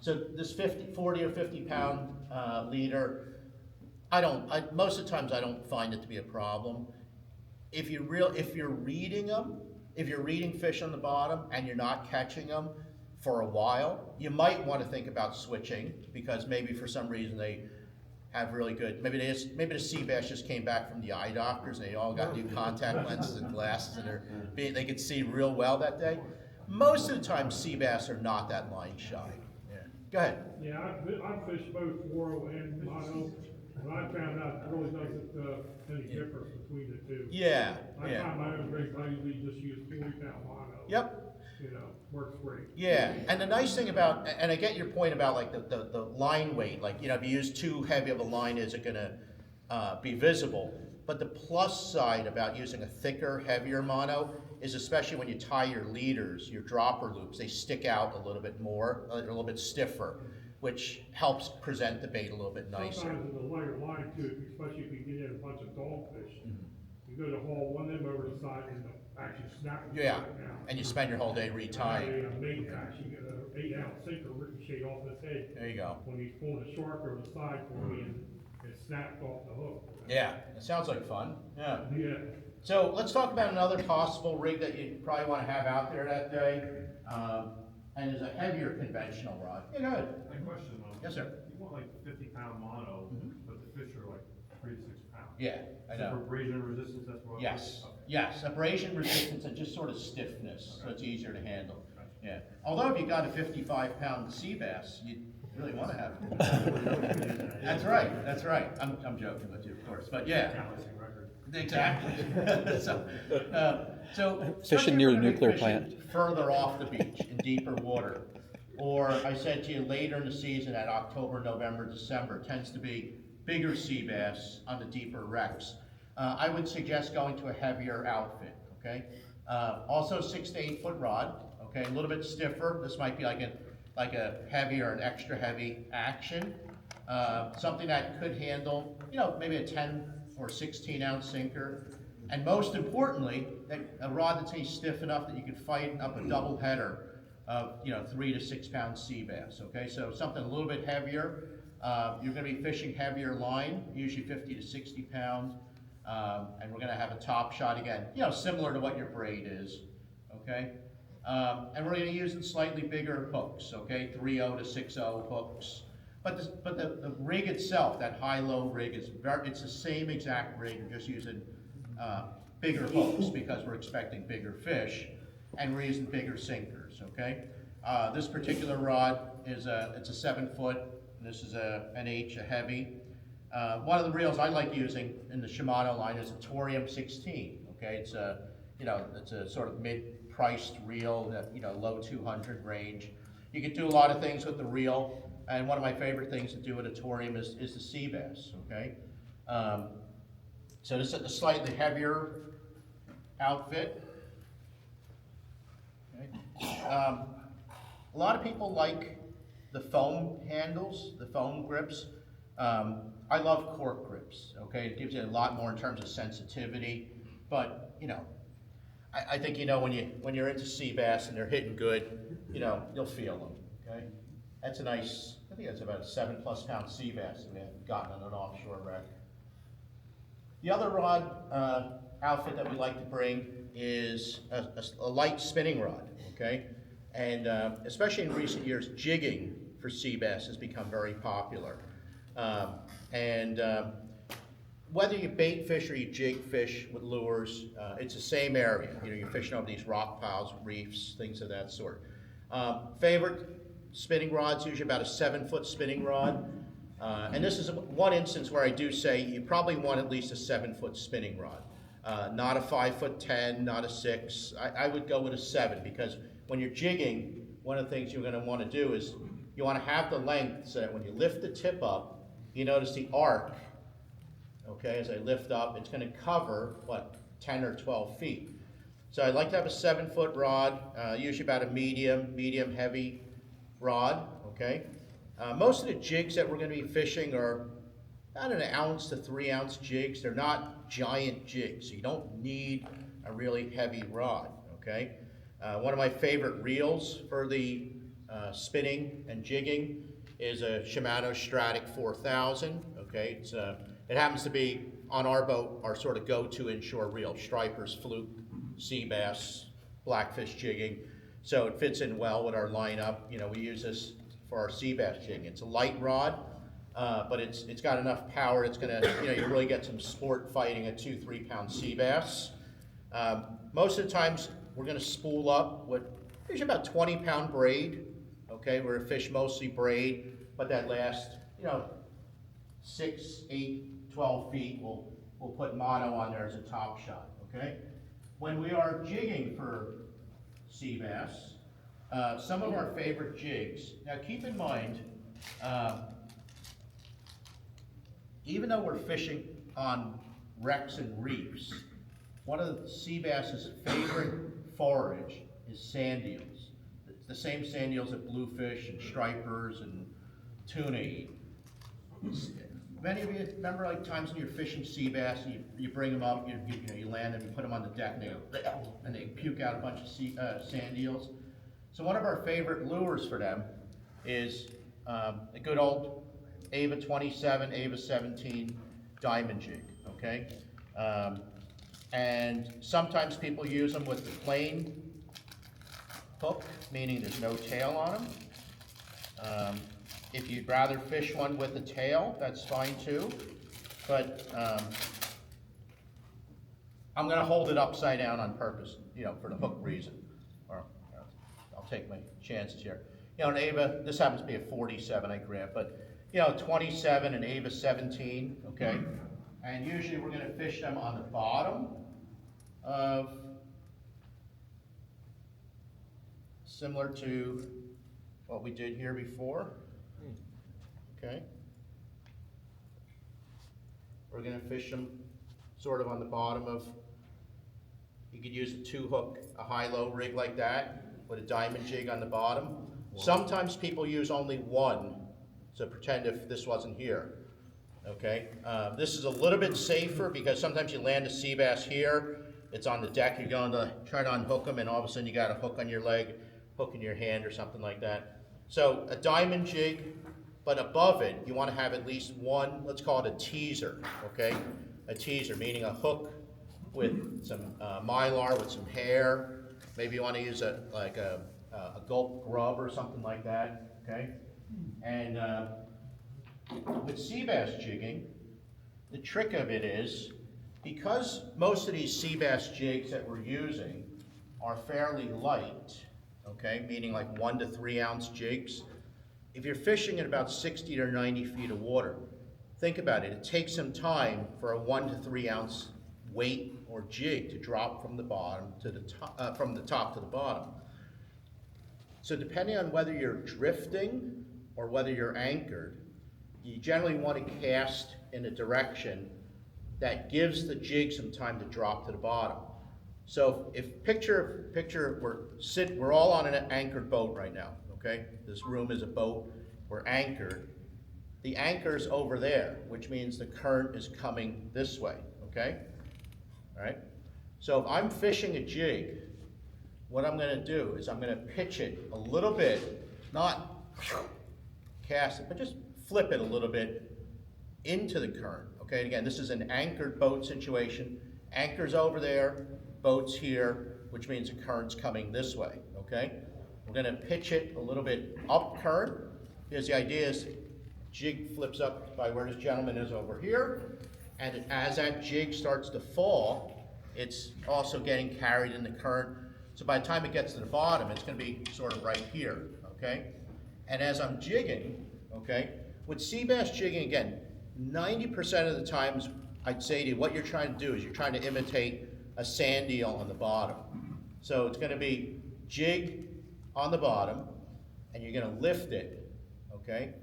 Speaker 1: So this 40 or 50 pound leader, most of the times I don't find it to be a problem. If you're reading them, if you're reading fish on the bottom and you're not catching them for a while, you might want to think about switching because maybe for some reason they have really good, maybe the sea bass just came back from the eye doctors and they all got new contact lenses and glasses and they could see real well that day. Most of the time sea bass are not that line shy. Yeah. Go ahead.
Speaker 2: Yeah, I've fished both fluoro and mono, and I found out it really doesn't, any difference between the two.
Speaker 1: Yeah,
Speaker 2: I
Speaker 1: yeah.
Speaker 2: find my own rigs, I usually just use 40-pound mono.
Speaker 1: Yep.
Speaker 2: You know, works great.
Speaker 1: Yeah, and the nice thing about, and I get your point about like the line weight, like, you know, if you use too heavy of a line, is it gonna be visible? But the plus side about using a thicker, heavier mono is especially when you tie your leaders, your dropper loops, they stick out a little bit more, a little bit stiffer, which helps present the bait a little bit nicer.
Speaker 2: Sometimes in the lighter line too, especially if you get in a bunch of dogfish, you go to haul one of them over the side and they'll actually snap.
Speaker 1: Yeah,
Speaker 2: down.
Speaker 1: and you spend your whole day
Speaker 2: I
Speaker 1: retying.
Speaker 2: had a mate actually get an 8-ounce sinker ricochet off his head
Speaker 1: There you go.
Speaker 2: when he's pulling a shark over the side for me and it snapped off the hook.
Speaker 1: Yeah, it sounds like fun, yeah.
Speaker 2: Yeah.
Speaker 1: So let's talk about another possible rig that you probably want to have out there that day, and is a heavier conventional rod. Yeah, go ahead.
Speaker 6: My question,
Speaker 1: Yes, sir.
Speaker 6: you want like 50-pound mono, but the fish are like 3 to 6 pounds.
Speaker 1: Yeah, I
Speaker 6: Is it
Speaker 1: know.
Speaker 6: for abrasion resistance, that's what?
Speaker 1: Yes,
Speaker 6: Okay.
Speaker 1: yes, abrasion resistance and just sort of stiffness, so it's easier to handle. Yeah, although if you got a 55-pound sea bass, you really want to have it. That's right. I'm joking with you, of course, but yeah.
Speaker 6: Balancing record.
Speaker 1: Exactly. So
Speaker 7: Fishing near the
Speaker 1: especially if we're gonna be
Speaker 7: nuclear
Speaker 1: fishing
Speaker 7: plant.
Speaker 1: further off the beach in deeper water, or I said to you later in the season at October, November, December tends to be bigger sea bass on the deeper wrecks. I would suggest going to a heavier outfit. Okay. Also 6 to 8 foot rod. Okay, a little bit stiffer. This might be like a heavier, an extra heavy action. Something that could handle, you know, maybe a 10 or 16 ounce sinker. And most importantly, a rod that's stiff enough that you could fight up a double header of, you know, 3 to 6 pound sea bass. Okay, so something a little bit heavier. You're going to be fishing heavier line, usually 50 to 60 pound. And we're going to have a top shot again, you know, similar to what your braid is. Okay. And we're going to use slightly bigger hooks, okay, 3.0 to 6.0 hooks. But the rig itself, that high-low rig, it's the same exact rig. We're just using bigger hooks because we're expecting bigger fish, and we're using bigger sinkers, okay? This particular rod is it's a 7 foot, and this is an H, a heavy. One of the reels I like using in the Shimano line is a Torium 16, okay? It's a, you know, it's a sort of mid-priced reel, that, you know, low 200 range. You could do a lot of things with the reel, and one of my favorite things to do with a Torium is the sea bass, okay? So this is a slightly heavier outfit. Okay. A lot of people like the foam handles, the foam grips. I love cork grips, okay? It gives you a lot more in terms of sensitivity, but, you know, I think, you know, when you're into sea bass and they're hitting good, you know, you'll feel them, okay? That's a nice, I think that's about a 7+ pound sea bass that we have gotten on an offshore wreck. The other rod outfit that we like to bring is a light spinning rod, okay? And especially in recent years, jigging for sea bass has become very popular. whether you bait fish or you jig fish with lures, it's the same area. You know, you're fishing over these rock piles, reefs, things of that sort. Favorite spinning rod's usually about a 7-foot spinning rod. And this is one instance where I do say you probably want at least a 7-foot spinning rod. Not a 5'10", not a 6. I would go with a 7, because when you're jigging, one of the things you're gonna wanna do is you wanna have the length so that when you lift the tip up, you notice the arc, okay, as I lift up, it's gonna cover, what, 10 or 12 feet. So I'd like to have a 7-foot rod, usually about a medium heavy rod, okay? Most of the jigs that we're gonna be fishing are about an ounce to 3-ounce jigs. They're not giant jigs, so you don't need a really heavy rod, okay? One of my favorite reels for the spinning and jigging is a SHIMANO Stratic 4000, okay? It happens to be, on our boat, our sort of go-to inshore reel, stripers, fluke, sea bass, blackfish jigging. So it fits in well with our lineup. You know, we use this for our sea bass jigging. It's a light rod, but it's got enough power. It's gonna, you know, you really get some sport fighting a 2-3 pound sea bass. Most of the times we're gonna spool up with usually about 20-pound braid. Okay, we're a fish mostly braid, but that last, you know, 6, 8, 12 feet, we'll put mono on there as a top shot. Okay, when we are jigging for sea bass, some of our favorite jigs. Now keep in mind, even though we're fishing on wrecks and reefs, one of the sea bass's favorite forage is sand eels. It's the same sand eels that bluefish and stripers and tuna eat. Many of you remember like times when you're fishing sea bass and you bring them up, you land them, you put them on the deck, and they puke out a bunch of sand eels. So one of our favorite lures for them is a good old Ava 27, Ava 17 diamond jig, okay? And sometimes people use them with the plain hook, meaning there's no tail on them. If you'd rather fish one with a tail, that's fine too. But I'm gonna hold it upside down on purpose, you know, for the hook reason. Or I'll take my chances here. You know, an Ava, this happens to be a 47 I grabbed, but you know, 27 and Ava 17, okay? And usually we're gonna fish them on the bottom of, similar to what we did here before, okay? We're gonna fish them sort of on the bottom of, you could use a 2-hook, a high-low rig like that, with a diamond jig on the bottom. Sometimes people use only one, so pretend if this wasn't here, okay? This is a little bit safer because sometimes you land a sea bass here, it's on the deck, you're going to try to unhook them, and all of a sudden you got a hook on your leg, hook in your hand or something like that. So a diamond jig, but above it, you want to have at least one, let's call it a teaser, okay? A teaser, meaning a hook with some mylar, with some hair. Maybe you want to use a gulp grub or something like that, okay? And with sea bass jigging, the trick of it is, because most of these sea bass jigs that we're using are fairly light, okay, meaning like 1 to 3 ounce jigs, if you're fishing at about 60 or 90 feet of water, think about it, it takes some time for a 1 to 3 ounce weight or jig to drop from the bottom to the top, from the top to the bottom. So depending on whether you're drifting or whether you're anchored, you generally want to cast in a direction that gives the jig some time to drop to the bottom. So if picture we're all on an anchored boat right now, okay? This room is a boat, we're anchored. The anchor's over there, which means the current is coming this way, okay? All right? So if I'm fishing a jig, what I'm gonna do is I'm gonna pitch it a little bit, not cast it, but just flip it a little bit into the current, okay? And again, this is an anchored boat situation. Anchor's over there, boat's here, which means the current's coming this way, okay? We're gonna pitch it a little bit up current, because the idea is jig flips up by where this gentleman is over here, and as that jig starts to fall, it's also getting carried in the current. So by the time it gets to the bottom, it's gonna be sort of right here, okay? And as I'm jigging, okay, with sea bass jigging, again, 90% of the times, I'd say to you, what you're trying to do is you're trying to imitate a sand eel on the bottom. So it's gonna be jig on the bottom, and you're gonna lift it, okay?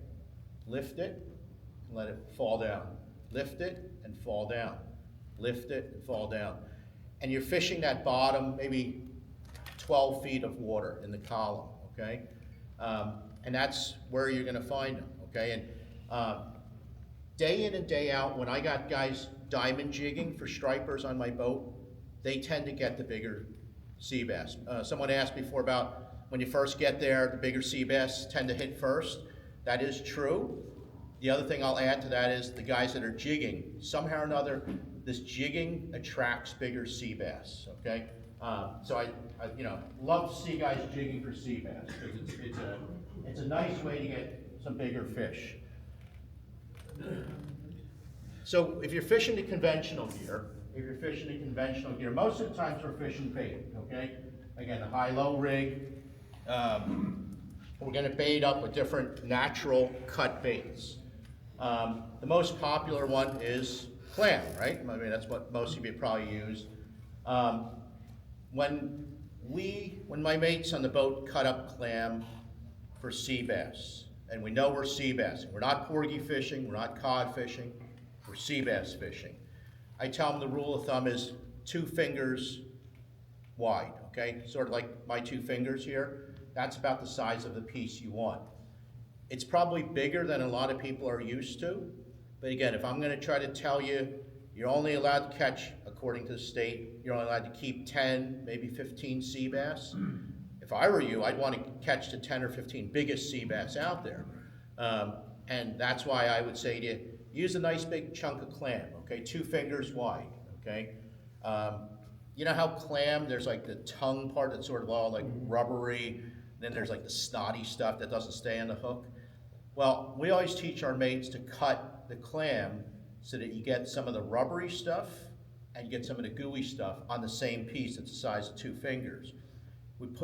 Speaker 1: Lift it, and let it fall down. Lift it, and fall down. Lift it, and fall down. And you're fishing that bottom, maybe 12 feet of water in the column, okay? And that's where you're gonna find them, okay? And day in and day out, when I got guys diamond jigging for stripers on my boat, they tend to get the bigger sea bass. Someone asked before about when you first get there, the bigger sea bass tend to hit first. That is true. The other thing I'll add to that is the guys that are jigging, somehow or another, this jigging attracts bigger sea bass, okay? So I love to see guys jigging for sea bass, because it's a nice way to get some bigger fish. So if you're fishing the conventional gear, most of the times we're fishing bait, okay? Again, a high-low rig. We're gonna bait up with different natural cut baits. The most popular one is clam, right? I mean, that's what most of you probably use. When my mates on the boat cut up clam for sea bass, and we know we're sea bass, we're not porgy fishing, we're not cod fishing, we're sea bass fishing. I tell them the rule of thumb is 2 fingers wide, okay? Sort of like my 2 fingers here. That's about the size of the piece you want. It's probably bigger than a lot of people are used to, but again, if I'm gonna try to tell you, you're only allowed to catch, according to the state, you're only allowed to keep 10, maybe 15 sea bass. If I were you, I'd want to catch the 10 or 15 biggest sea bass out there. And that's why I would say to you, use a nice big chunk of clam, okay? 2 fingers wide, okay? You know how clam, there's like the tongue part that's sort of all like rubbery, then there's like the snotty stuff that doesn't stay on the hook. Well, we always teach our mates to cut the clam so that you get some of the rubbery stuff and you get some of the gooey stuff on the same piece that's the size of 2 fingers.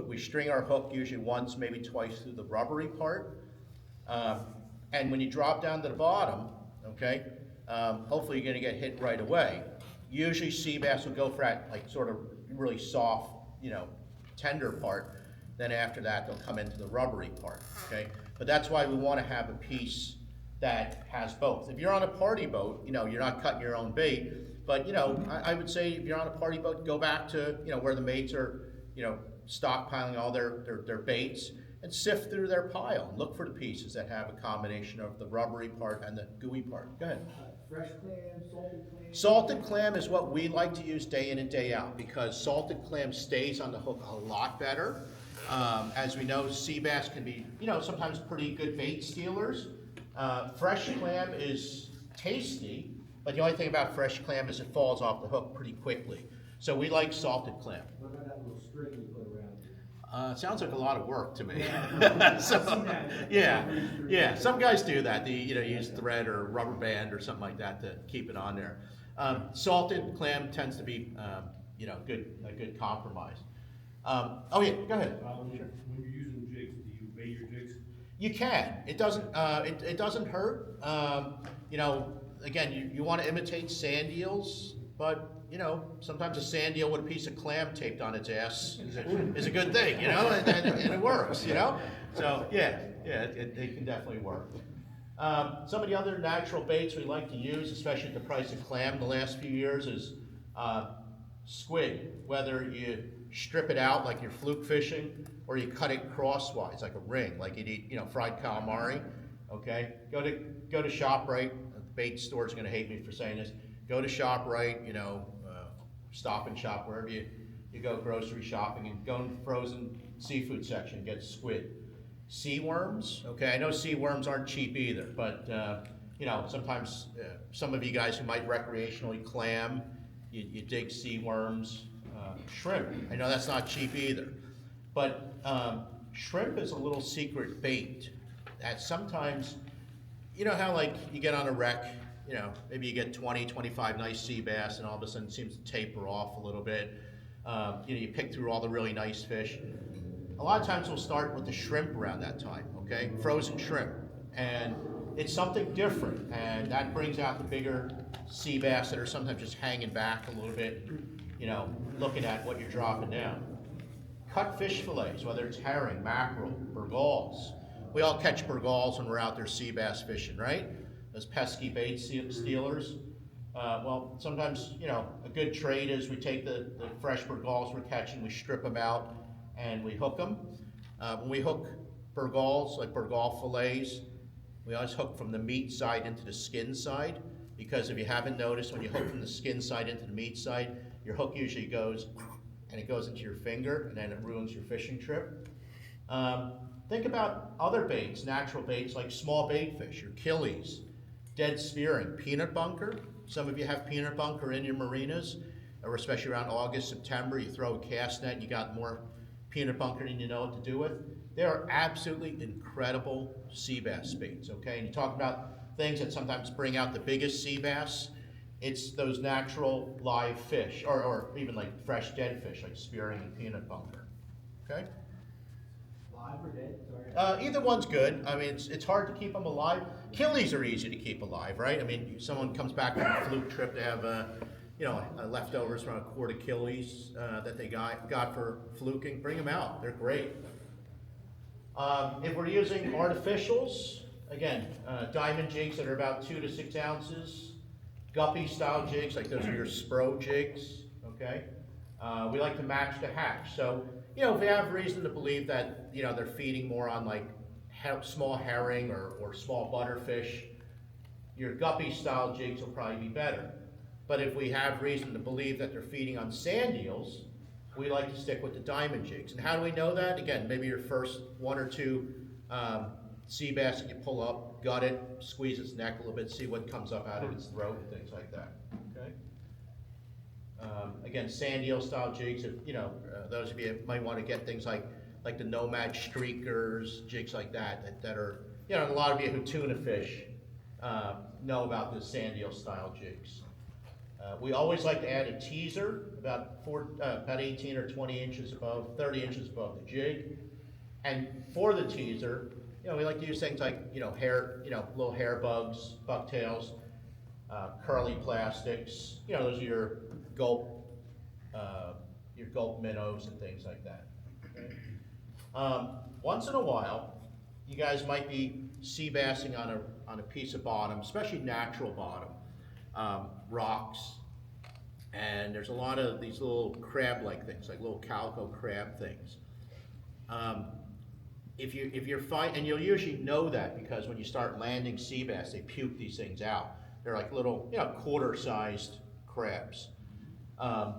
Speaker 1: We string our hook usually once, maybe twice through the rubbery part. And when you drop down to the bottom, okay, hopefully you're gonna get hit right away. Usually sea bass will go for that like sort of really soft, tender part. Then after that, they'll come into the rubbery part, okay? But that's why we wanna have a piece that has both. If you're on a party boat, you're not cutting your own bait, but I would say if you're on a party boat, go back to, where the mates are, stockpiling all their baits and sift through their pile and look for the pieces that have a combination of the rubbery part and the gooey part. Go ahead.
Speaker 4: Fresh clam, salted clam?
Speaker 1: Salted clam is what we like to use day in and day out because salted clam stays on the hook a lot better. As we know, sea bass can be, sometimes pretty good bait stealers. Fresh clam is tasty, but the only thing about fresh clam is it falls off the hook pretty quickly. So we like salted clam.
Speaker 4: What about that little string you put around it?
Speaker 1: It sounds like a lot of work to me.
Speaker 4: I've
Speaker 1: So,
Speaker 4: seen that.
Speaker 1: yeah, some guys do that. They use thread or rubber band or something like that to keep it on there. Salted clam tends to be a good compromise. Oh yeah, go ahead.
Speaker 6: When you're using jigs, do you bait your jigs?
Speaker 1: You can. It doesn't. It doesn't hurt. Again, you want to imitate sand eels, but sometimes a sand eel with a piece of clam taped on its ass is a good thing, and it works, So yeah, it can definitely work. Some of the other natural baits we like to use, especially at the price of clam the last few years, is squid. Whether you strip it out like you're fluke fishing, or you cut it crosswise like a ring, like you'd eat, fried calamari. Okay, go to ShopRite. The bait store's going to hate me for saying this. Go to ShopRite, Stop and Shop, wherever you go grocery shopping, and go in the frozen seafood section and get squid. Sea worms, okay, I know sea worms aren't cheap either, but sometimes some of you guys who might recreationally clam, you dig sea worms. Shrimp, I know that's not cheap either, but shrimp is a little secret bait that sometimes, how like you get on a wreck you know, maybe you get 20, 25 nice sea bass, and all of a sudden it seems to taper off a little bit. You know, you pick through all the really nice fish. A lot of times we'll start with the shrimp around that time, okay? Frozen shrimp. And it's something different, and that brings out the bigger sea bass that are sometimes just hanging back a little bit, you know, looking at what you're dropping down. Cut fish fillets, whether it's herring, mackerel, burgalls. We all catch burgalls when we're out there sea bass fishing, right? Those pesky bait stealers. Well, sometimes, you know, a good trade is we take the fresh burgalls we're catching, we strip them out, and we hook them. When we hook burgalls, like burgal fillets, we always hook from the meat side into the skin side, because if you haven't noticed, when you hook from the skin side into the meat side, your hook usually goes, and it goes into your finger, and then it ruins your fishing trip. Think about other baits, natural baits like small bait fish, your killies, dead spearing, peanut bunker. Some of you have peanut bunker in your marinas, or especially around August, September, you throw a cast net, you got more peanut bunker than you know what to do with. They are absolutely incredible sea bass baits, okay? And you talk about things that sometimes bring out the biggest sea bass. It's those natural live fish, or even like fresh dead fish, like spearing and peanut bunker, okay?
Speaker 4: Live or dead, sorry.
Speaker 1: Either one's good. I mean, it's hard to keep them alive. Killies are easy to keep alive, right? I mean, someone comes back from a fluke trip to have, you know, leftovers from a quart of killies that they got for fluking. Bring them out. They're great. If we're using artificials, again, diamond jigs that are about 2 to 6 ounces, guppy style jigs, like those are your Spro jigs, okay? We like to match the hatch. So, you know, if we have reason to believe that, you know, they're feeding more on like small herring or small butterfish, your guppy style jigs will probably be better. But if we have reason to believe that they're feeding on sand eels, we like to stick with the diamond jigs. And how do we know that? Again, maybe your first 1 or 2 sea bass that you pull up, gut it, squeeze its neck a little bit, see what comes up out of its throat and things like that, okay? Again, sand eel style jigs, if, you know, those of you might want to get things like the Nomad streakers, jigs like that are, you know, a lot of you who tuna fish know about the sand eel style jigs. We always like to add a teaser about 18 or 20 inches above, 30 inches above the jig. And for the teaser, you know, we like to use things like, you know, little hair bugs, bucktails, curly plastics. You know, those are your gulp minnows and things like that. Okay? Once in a while, you guys might be sea bassing on a piece of bottom, especially natural bottom. Rocks, and there's a lot of these little crab-like things, like little calico crab things. If you're fine, and you'll usually know that because when you start landing sea bass, they puke these things out. They're like little, you know, quarter-sized crabs. And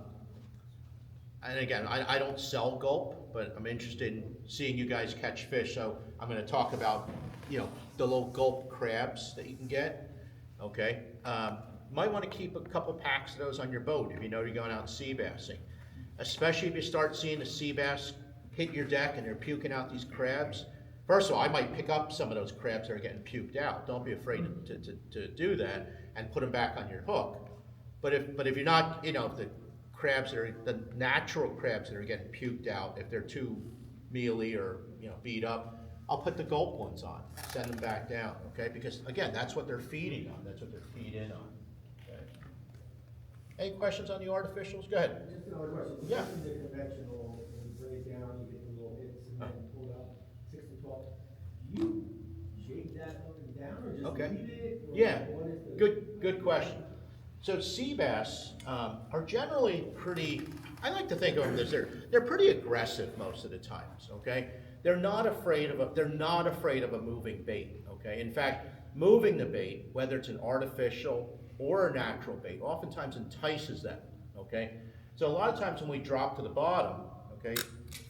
Speaker 1: again, I don't sell gulp, but I'm interested in seeing you guys catch fish, so I'm going to talk about, you know, the little gulp crabs that you can get. Okay. Might want to keep a couple packs of those on your boat if you know you're going out sea bassing. Especially if you start seeing the sea bass hit your deck and they're puking out these crabs. First of all, I might pick up some of those crabs that are getting puked out. Don't be afraid to do that and put them back on your hook. But if you're not, you know, if the crabs that are, the natural crabs that are getting puked out, if they're too mealy or, you know, beat up, I'll put the gulp ones on, send them back down, okay? Because again, that's what they're feeding on. That's what they're feeding on. Okay. Any questions on the artificials? Go ahead.
Speaker 4: Just another question.
Speaker 1: Yeah.
Speaker 4: You mentioned the conventional, when you bring it down, you get the little hits and then pull it up, 6 to 12. Do you jig that up and down or just
Speaker 1: Okay.
Speaker 4: leave it? Or
Speaker 1: Yeah,
Speaker 4: what is the-
Speaker 1: good question. So sea bass are generally pretty, I like to think of them as they're pretty aggressive most of the times, okay? They're not afraid of a moving bait, okay? In fact, moving the bait, whether it's an artificial or a natural bait, oftentimes entices them, okay? So a lot of times when we drop to the bottom, okay,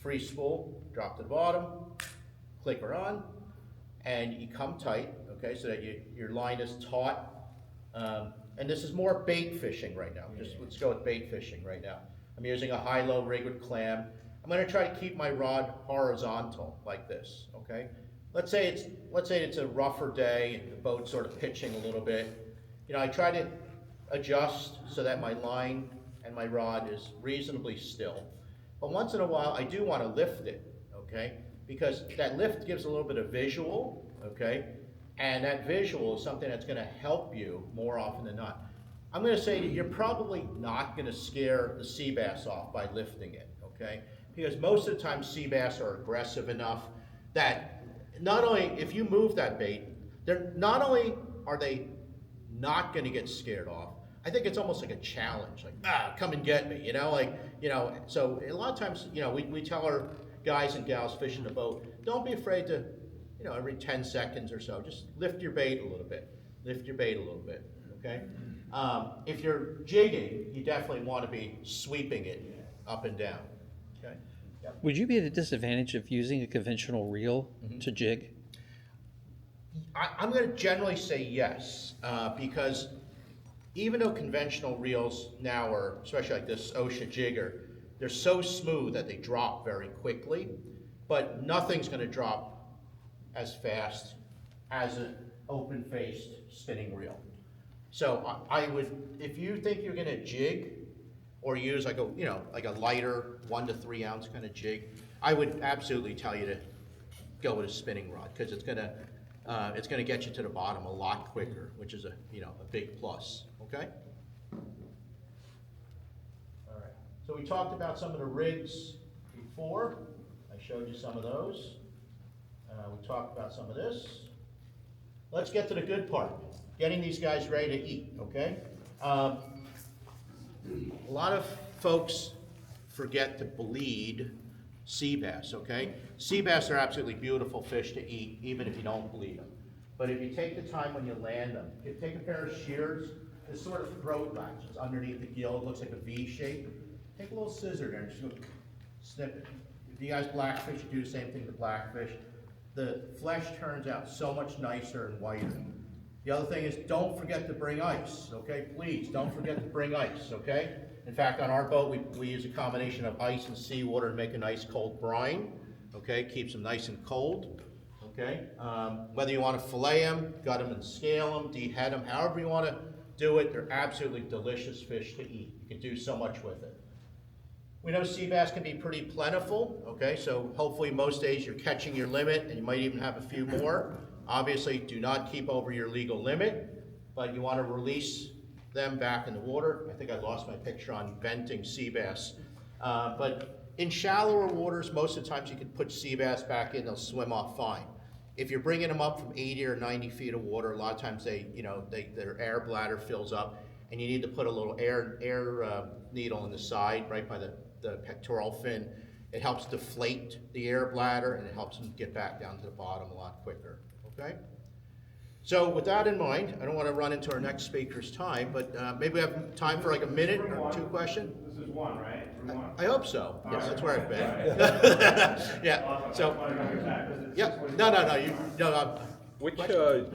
Speaker 1: free spool, drop to the bottom, clicker on, and you come tight, okay, so that your line is taut. And this is more bait fishing right now. Let's go with bait fishing right now. I'm using a high-low rig with clam. I'm going to try to keep my rod horizontal like this, okay? Let's say it's a rougher day, the boat's sort of pitching a little bit, You know, I try to adjust so that my line and my rod is reasonably still. But once in a while, I do want to lift it, okay? Because that lift gives a little bit of visual, okay? And that visual is something that's going to help you more often than not. I'm going to say that you're probably not going to scare the sea bass off by lifting it, okay? Because most of the time sea bass are aggressive enough that not only, if you move that bait, they're not only are they not going to get scared off, I think it's almost like a challenge, like, come and get me, you know, like, you know, so a lot of times, you know, we tell our guys and gals fishing the boat, don't be afraid to, you know, every 10 seconds or so, just lift your bait a little bit, okay? If you're jigging, you definitely want to be sweeping it up and down, okay?
Speaker 7: Would you be at a disadvantage of using a conventional reel to jig?
Speaker 1: I'm going to generally say yes, because even though conventional reels now are, especially like this OSHA jigger, they're so smooth that they drop very quickly, but nothing's going to drop as fast as an open-faced spinning reel. So I would, if you think you're going to jig or use like a, you know, like a lighter 1 to 3 ounce kind of jig, I would absolutely tell you to go with a spinning rod, because it's going to get you to the bottom a lot quicker, which is a, you know, a big plus. Okay. All right. So we talked about some of the rigs before. I showed you some of those. We talked about some of this. Let's get to the good part, getting these guys ready to eat, okay? A lot of folks forget to bleed sea bass, okay? Sea bass are absolutely beautiful fish to eat, even if you don't bleed them. But if you take the time when you land them, you take a pair of shears, this sort of throat latches underneath the gill, it looks like a V shape. Take a little scissor there and just go snip it. If you guys blackfish, you do the same thing to blackfish. The flesh turns out so much nicer and whiter. The other thing is, don't forget to bring ice, okay? Please, don't forget to bring ice, okay? In fact, on our boat, we use a combination of ice and seawater to make a nice cold brine, okay? Keeps them nice and cold, okay? Whether you want to fillet them, gut them and scale them, dehead them, however you want to do it, they're absolutely delicious fish to eat. You can do so much with it. We know sea bass can be pretty plentiful, okay? So hopefully most days you're catching your limit, and you might even have a few more. Obviously, do not keep over your legal limit, but you want to release them back in the water. I think I lost my picture on venting sea bass. But in shallower waters, most of the times you can put sea bass back in, they'll swim off fine. If you're bringing them up from 80 or 90 feet of water, a lot of times their air bladder fills up, and you need to put a little air needle in the side, right by the pectoral fin. It helps deflate the air bladder, and it helps them get back down to the bottom a lot quicker, okay? So with that in mind, I don't want to run into our next speaker's time, but maybe we have time for like a minute or two questions?
Speaker 6: This is one, right?
Speaker 1: I hope so. Yes, that's where I've been. Yeah, so, yeah, no.
Speaker 8: Which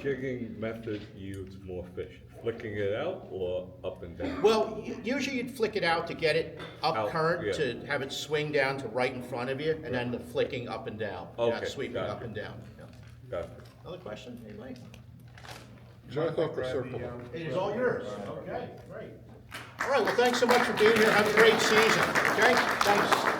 Speaker 8: jigging method yields more fish? Flicking it out or up and down?
Speaker 1: Well, usually you'd flick it out to get it up
Speaker 8: Out,
Speaker 1: current,
Speaker 8: yeah.
Speaker 1: to have it swing down to right in front of you, and then the flicking up and down.
Speaker 8: Okay,
Speaker 1: Not sweeping
Speaker 8: got it.
Speaker 1: up and down. Yeah.
Speaker 8: Got it.
Speaker 1: Other question, anybody?
Speaker 9: Jonathan Circle.
Speaker 1: It is all yours. Okay, great. All right, well, thanks so much for being here. Have a great season, okay? Thanks.